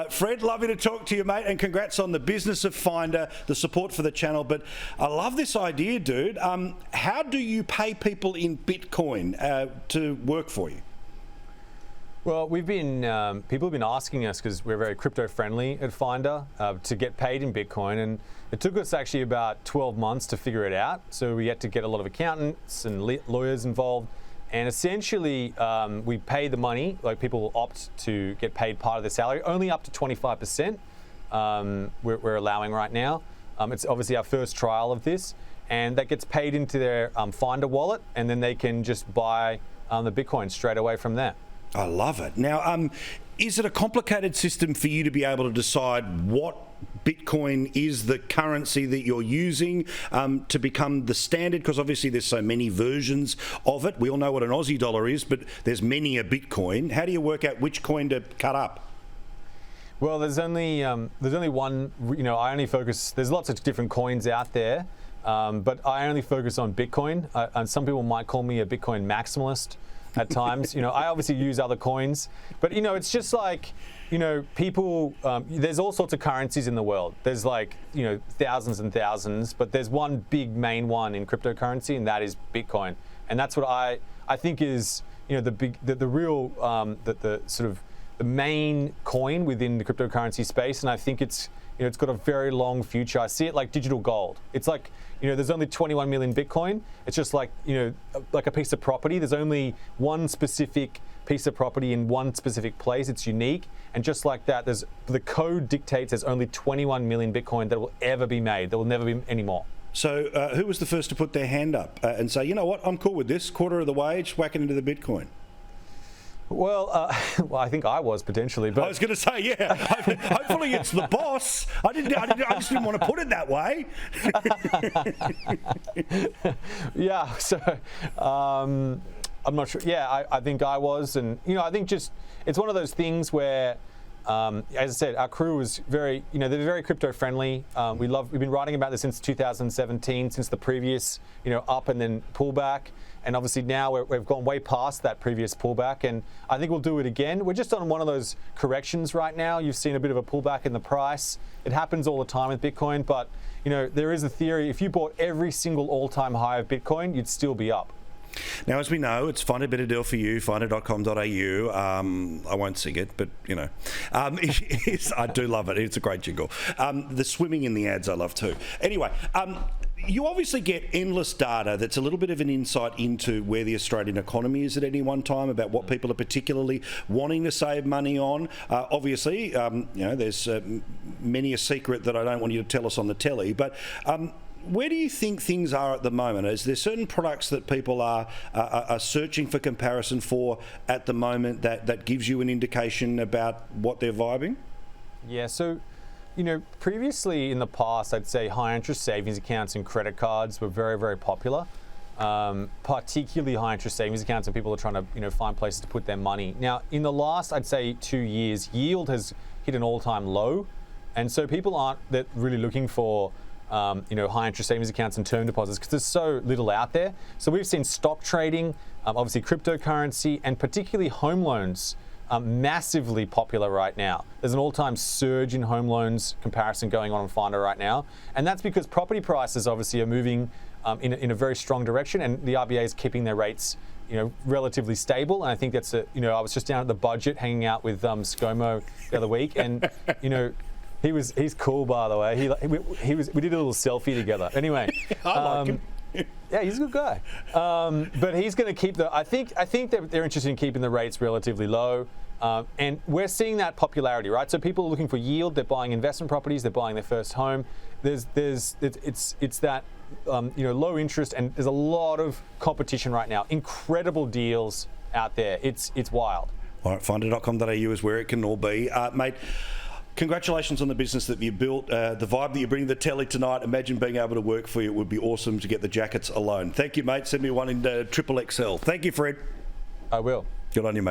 Fred, lovely to talk to you, mate, and congrats on the business of Finder, the support for the channel. But I love this idea, dude. How do you pay people in Bitcoin to work for you? Well, people have been asking us, because we're very crypto friendly at Finder, to get paid in Bitcoin, and it took us actually about 12 months to figure it out. So we had to get a lot of accountants and lawyers involved, and essentially we pay the money. Like, people opt to get paid part of their salary, only up to 25%. We're allowing right now. It's obviously our first trial of this, and that gets paid into their Finder wallet, and then they can just buy the Bitcoin straight away from there. I love it. Now, is it a complicated system for you to be able to decide what Bitcoin is the currency that you're using to become the standard? Because obviously there's so many versions of it. We all know what an Aussie dollar is, but there's many a Bitcoin. How do you work out which coin to cut up? Well, there's only one. I only focus. There's lots of different coins out there, but I only focus on Bitcoin. And some people might call me a Bitcoin maximalist at times. I obviously use other coins, but it's just like, people, there's all sorts of currencies in the world. There's like, thousands and thousands, but there's one big main one in cryptocurrency, and that is Bitcoin. And that's what I think is, the real, the sort of the main coin within the cryptocurrency space. And I think it's got a very long future. I see it like digital gold. It's like, there's only 21 million Bitcoin. It's just like, like a piece of property. There's only one specific piece of property in one specific place. It's unique. And just like that, the code dictates there's only 21 million Bitcoin that will ever be made. There will never be any more. So who was the first to put their hand up and say, you know what, I'm cool with this, quarter of the wage, whack it into the Bitcoin? Well, I think I was potentially, but I was going to say, yeah. Hopefully, it's the boss. I just didn't want to put it that way. Yeah. So I'm not sure. Yeah, I think I was, and I think just it's one of those things where, as I said, our crew was very, they're very crypto friendly. We've been writing about this since 2017, since the previous, up and then pullback. And obviously now we've gone way past that previous pullback, and I think we'll do it again. We're just on one of those corrections right now. You've seen a bit of a pullback in the price. It happens all the time with Bitcoin, but there is a theory. If you bought every single all-time high of Bitcoin, you'd still be up. Now, as we know, it's Find a Better Deal for You, finder.com.au. I won't sing it, but, I do love it. It's a great jingle. The swimming in the ads I love too. Anyway, you obviously get endless data that's a little bit of an insight into where the Australian economy is at any one time, about what people are particularly wanting to save money on. Obviously, there's many a secret that I don't want you to tell us on the telly, but where do you think things are at the moment? Is there certain products that people are searching for comparison for at the moment that gives you an indication about what they're vibing? Yeah, so previously in the past, I'd say high interest savings accounts and credit cards were very, very popular. Particularly high interest savings accounts, and people are trying to find places to put their money. Now, in the last, I'd say 2 years, yield has hit an all-time low, and so people aren't really looking for high interest savings accounts and term deposits because there's so little out there. So we've seen stock trading, obviously cryptocurrency, and particularly home loans massively popular right now. There's an all-time surge in home loans comparison going on Finder right now, and that's because property prices obviously are moving in a very strong direction, and the RBA is keeping their rates relatively stable. And I think that's I was just down at the Budget hanging out with ScoMo the other week, and he's cool, by the way. We did a little selfie together. Anyway, I like him. Yeah, he's a good guy. But he's going to keep I think they're interested in keeping the rates relatively low. And we're seeing that popularity, right? So people are looking for yield. They're buying investment properties. They're buying their first home. It's that low interest, and there's a lot of competition right now. Incredible deals out there. It's wild. All right, finder.com.au is where it can all be, mate. Congratulations on the business that you built, the vibe that you bring to the telly tonight. Imagine being able to work for you. It would be awesome to get the jackets alone. Thank you, mate. Send me one in XXL. Thank you, Fred. I will. Good on you, mate.